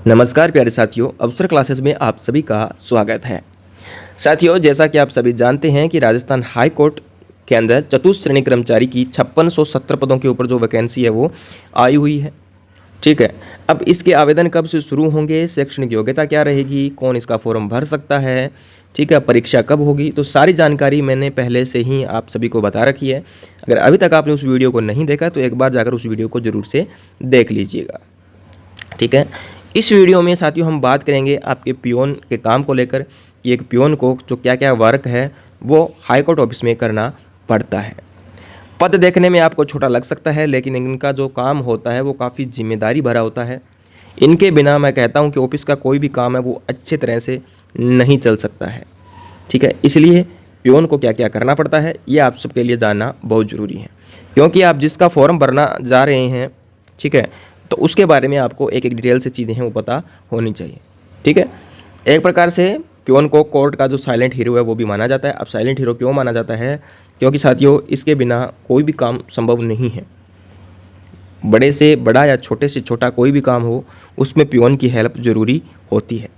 नमस्कार प्यारे साथियों, अवसर क्लासेस में आप सभी का स्वागत है। साथियों, जैसा कि आप सभी जानते हैं कि राजस्थान हाई कोर्ट के अंदर चतुश्रेणी कर्मचारी की 5670 पदों के ऊपर जो वैकेंसी है वो आई हुई है। ठीक है, अब इसके आवेदन कब से शुरू होंगे, शैक्षणिक योग्यता क्या रहेगी, कौन इसका फॉर्म भर सकता है, ठीक है, परीक्षा कब होगी, तो सारी जानकारी मैंने पहले से ही आप सभी को बता रखी है। अगर अभी तक आपने उस वीडियो को नहीं देखा तो एक बार जाकर उस वीडियो को ज़रूर से देख लीजिएगा। ठीक है, इस वीडियो में साथियों हम बात करेंगे आपके पियोन के काम को लेकर कि एक पियोन को जो क्या क्या वर्क है वो हाई कोर्ट ऑफिस में करना पड़ता है। पद देखने में आपको छोटा लग सकता है, लेकिन इनका जो काम होता है वो काफ़ी जिम्मेदारी भरा होता है। इनके बिना मैं कहता हूँ कि ऑफिस का कोई भी काम है वो अच्छे तरह से नहीं चल सकता है। ठीक है, इसलिए पियोन को क्या क्या करना पड़ता है ये आप सबके लिए जानना बहुत ज़रूरी है, क्योंकि आप जिसका फॉर्म भरना जा रहे हैं, ठीक है, तो उसके बारे में आपको एक एक डिटेल से चीज़ें हैं वो पता होनी चाहिए। ठीक है, एक प्रकार से पियोन को कोर्ट का जो साइलेंट हीरो है वो भी माना जाता है। अब साइलेंट हीरो क्यों माना जाता है? क्योंकि साथियों इसके बिना कोई भी काम संभव नहीं है। बड़े से बड़ा या छोटे से छोटा कोई भी काम हो उसमें पियोन की हेल्प ज़रूरी होती है।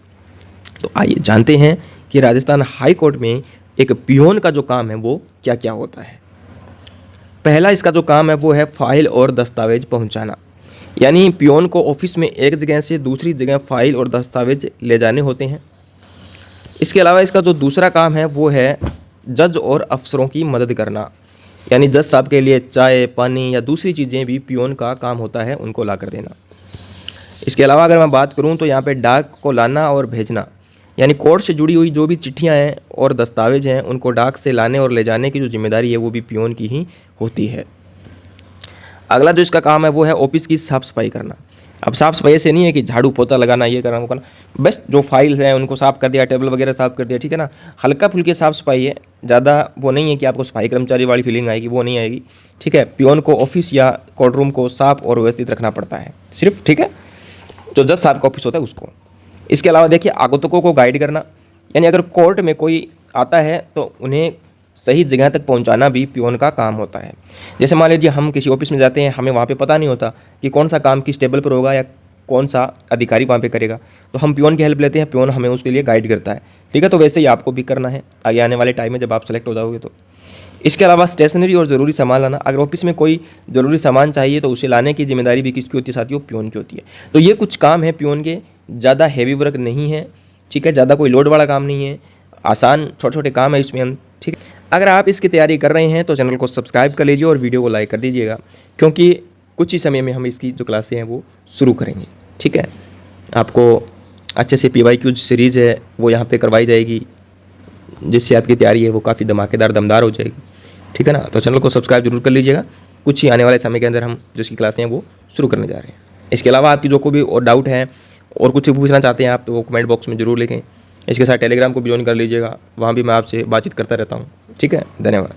तो आइए जानते हैं कि राजस्थान हाई कोर्ट में एक पियोन का जो काम है वो क्या क्या होता है। पहला इसका जो काम है वो है फाइल और दस्तावेज पहुंचाना, यानी पियोन को ऑफिस में एक जगह से दूसरी जगह फाइल और दस्तावेज ले जाने होते हैं। इसके अलावा इसका जो दूसरा काम है वो है जज और अफसरों की मदद करना, यानी जज साहब के लिए चाय पानी या दूसरी चीज़ें भी पियोन का काम होता है, उनको ला कर देना। इसके अलावा अगर मैं बात करूं तो यहाँ पे डाक को लाना और भेजना, यानी कोर्ट से जुड़ी हुई जो भी चिट्ठियाँ हैं और दस्तावेज हैं उनको डाक से लाने और ले जाने की जो जिम्मेदारी है वो भी पियोन की ही होती है। अगला जो इसका काम है वो है ऑफिस की साफ़ सफाई करना। अब साफ़ सफाई ऐसे नहीं है कि झाड़ू पोछा लगाना, ये करना वो करना, बस जो फाइल्स हैं उनको साफ़ कर दिया, टेबल वगैरह साफ़ कर दिया, ठीक है ना, हल्का फुल्की साफ़ सफाई है, ज़्यादा वो नहीं है कि आपको सफाई कर्मचारी वाली फीलिंग आएगी, वो नहीं आएगी। ठीक है, पियोन को ऑफिस या कोर्ट रूम को साफ़ और व्यवस्थित रखना पड़ता है सिर्फ, ठीक है, जो जज साहब का ऑफिस होता है उसको। इसके अलावा देखिए आगंतुकों को गाइड करना, यानी अगर कोर्ट में कोई आता है तो उन्हें सही जगह तक पहुंचाना भी पियोन का काम होता है। जैसे मान लीजिए हम किसी ऑफिस में जाते हैं, हमें वहाँ पे पता नहीं होता कि कौन सा काम किस टेबल पर होगा या कौन सा अधिकारी वहाँ पे करेगा, तो हम पियोन की हेल्प लेते हैं, पियोन हमें उसके लिए गाइड करता है। ठीक है, तो वैसे ही आपको भी करना है आगे आने वाले टाइम में जब आप सेलेक्ट हो जाओगे तो। इसके अलावा स्टेशनरी और ज़रूरी सामान लाना, अगर ऑफिस में कोई ज़रूरी सामान चाहिए तो उसे लाने की जिम्मेदारी भी किसकी होती है साथियों? पियोन की होती है। तो ये कुछ काम है पियोन के, ज़्यादा हैवी वर्क नहीं है, ठीक है, ज़्यादा कोई लोड वाला काम नहीं है, आसान छोटे छोटे काम है इसमें। ठीक है, अगर आप इसकी तैयारी कर रहे हैं तो चैनल को सब्सक्राइब कर लीजिए और वीडियो को लाइक कर दीजिएगा, क्योंकि कुछ ही समय में हम इसकी जो क्लासें हैं वो शुरू करेंगे। ठीक है, आपको अच्छे से PYQ सीरीज़ है वो यहाँ पे करवाई जाएगी, जिससे आपकी तैयारी है वो काफ़ी धमाकेदार दमदार हो जाएगी। ठीक है ना, तो चैनल को सब्सक्राइब जरूर कर लीजिएगा। कुछ ही आने वाले समय के अंदर हम जो इसकी क्लासें हैं वो शुरू करने जा रहे हैं। इसके अलावा आपकी जो कोई भी और डाउट है और कुछ पूछना चाहते हैं आप तो वो कमेंट बॉक्स में ज़रूर लिखें। इसके साथ टेलीग्राम को भी ज्वाइन कर लीजिएगा, वहाँ भी मैं आपसे बातचीत करता रहता हूँ। ठीक है, धन्यवाद।